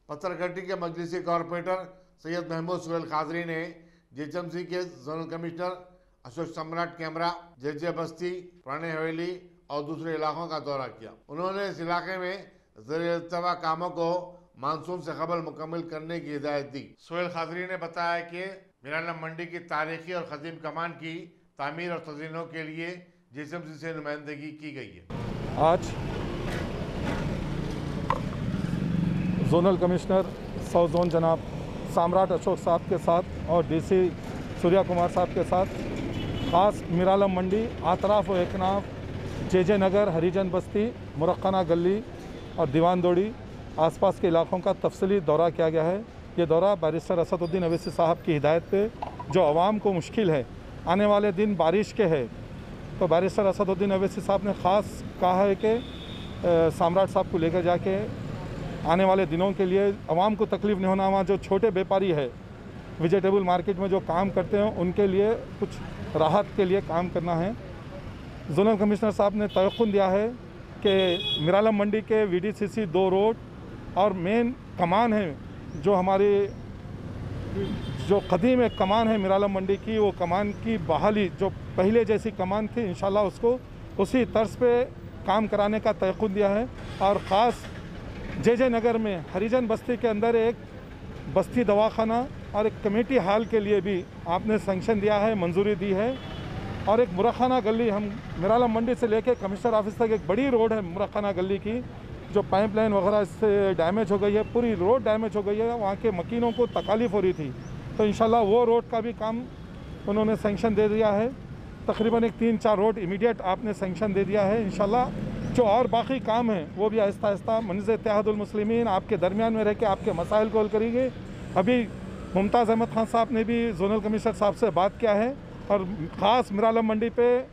पत्थरघट्टी के मजलिसी कॉरपोरेटर सैयद महमूद सुहेल खादरी ने जीएचएमसी के जोनल कमिश्नर अशोक सम्राट कैमरा, जेजे बस्ती, पुरानी हवेली और दूसरे इलाकों का दौरा किया। उन्होंने इस इलाके में ज़र-ए-इल्तवा कामों को मानसून से कबल मुकम्मल करने की हिदायत दी। सुहेल खादरी ने बताया कि मीरालम मंडी की तारीखी और कदीम कमान की तामीर और तज़ीनों के लिए जीएचएमसी से नुमाइंदगी की गई है। आज जोनल कमिश्नर साउथ जोन जनाब सम्राट अशोक साहब के साथ और डीसी सूर्या कुमार साहब के साथ ख़ास मीरालम मंडी, आतराफ व एकनाफ, जेजे नगर, हरिजन बस्ती, मुरक्काना गली और दीवान दोड़ी आसपास के इलाकों का तफसीली दौरा किया गया है। ये दौरा बैरिस्टर असदुद्दीन अवैसी साहब की हिदायत पे, जो आवाम को मुश्किल है, आने वाले दिन बारिश के है, तो बैरिस्टर असदुद्दीन अवैसी साहब ने ख़ास कहा है कि सम्राट साहब को लेकर जाके आने वाले दिनों के लिए आवाम को तकलीफ़ नहीं होना, वहाँ जो छोटे व्यापारी है वेजिटेबल मार्केट में जो काम करते हैं उनके लिए कुछ राहत के लिए काम करना है। जोनल कमिश्नर साहब ने तयक़ुन दिया है कि मीरालम मंडी के वीडीसीसी 2 रोड और मेन कमान है, जो हमारी जो कदीम एक कमान है मीरालम मंडी की, वो कमान की बहाली जो पहले जैसी कमान थी इंशाल्लाह उसको उसी तर्ज पे काम कराने का तयक़ुन दिया है। और ख़ास जेजे नगर में हरिजन बस्ती के अंदर एक बस्ती दवाखाना और एक कमेटी हाल के लिए भी आपने सेंक्शन दिया है, मंजूरी दी है। और एक मुरक्काना गली, हम मीरालम मंडी से लेके कमिश्नर ऑफिस तक एक बड़ी रोड है मुरक्काना गली की, जो पाइपलाइन वगैरह इससे डैमेज हो गई है, पूरी रोड डैमेज हो गई है, वहाँ के मकीनों को तकालीफ हो रही थी। तो इंशाल्लाह वो रोड का भी काम उन्होंने सेंक्शन दे दिया है। तकरीबन एक 3-4 रोड इमीडिएट आपने सेंक्शन दे दिया है। इंशाल्लाह जो और बाकी काम है वो भी आहिस्ता आहिस्ता मंज़िल इत्तेहादुल मुस्लिमीन आपके दरमियान में रह के आपके मसाइल को हल करेंगे। अभी मुमताज़ अहमद खान साहब ने भी जोनल कमिश्नर साहब से बात किया है और ख़ास मीरालम मंडी पे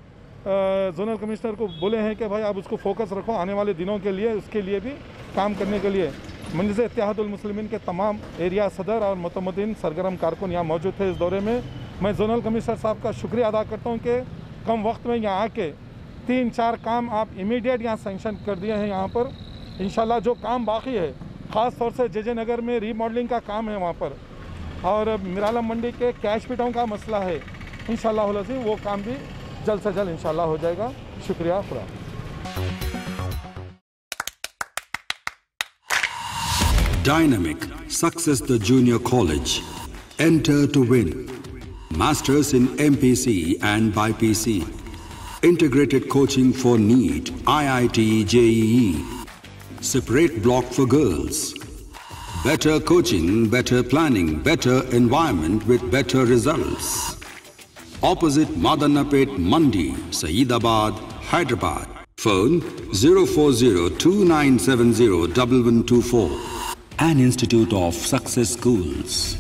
जोनल कमिश्नर को बोले हैं कि भाई आप उसको फोकस रखो आने वाले दिनों के लिए, उसके लिए भी काम करने के लिए। मंज़िल इत्तेहादुल मुस्लिमीन के तमाम एरिया सदर और मुतमद्दिन सरगर्म कारकुन यहाँ मौजूद थे इस दौरे में। मैं जोनल कमिश्नर साहब का शुक्रिया अदा करता हूँ कि कम वक्त में यहाँ आके 3-4 काम आप इमीडिएट यहाँ सेंक्शन कर दिए हैं। यहाँ पर इंशाल्लाह जो काम बाकी है, ख़ास तौर से जेजे नगर में रीमॉडलिंग का काम है वहाँ पर, और मीरालम मंडी के कैश पिटों का मसला है, इंशाल्लाह अज़ीम वो काम भी जल्द से जल्द इंशाल्लाह हो जाएगा। शुक्रिया। खुदा। Dynamic Success the Junior College. Enter to win. Masters in MPC and BPC. Integrated coaching for NEET, IIT, JEE. Separate block for girls. Better coaching, better planning, better environment with better results. Opposite Madanapet Mandi, Saeedabad, Hyderabad. Phone 04029701124. An institute of success schools.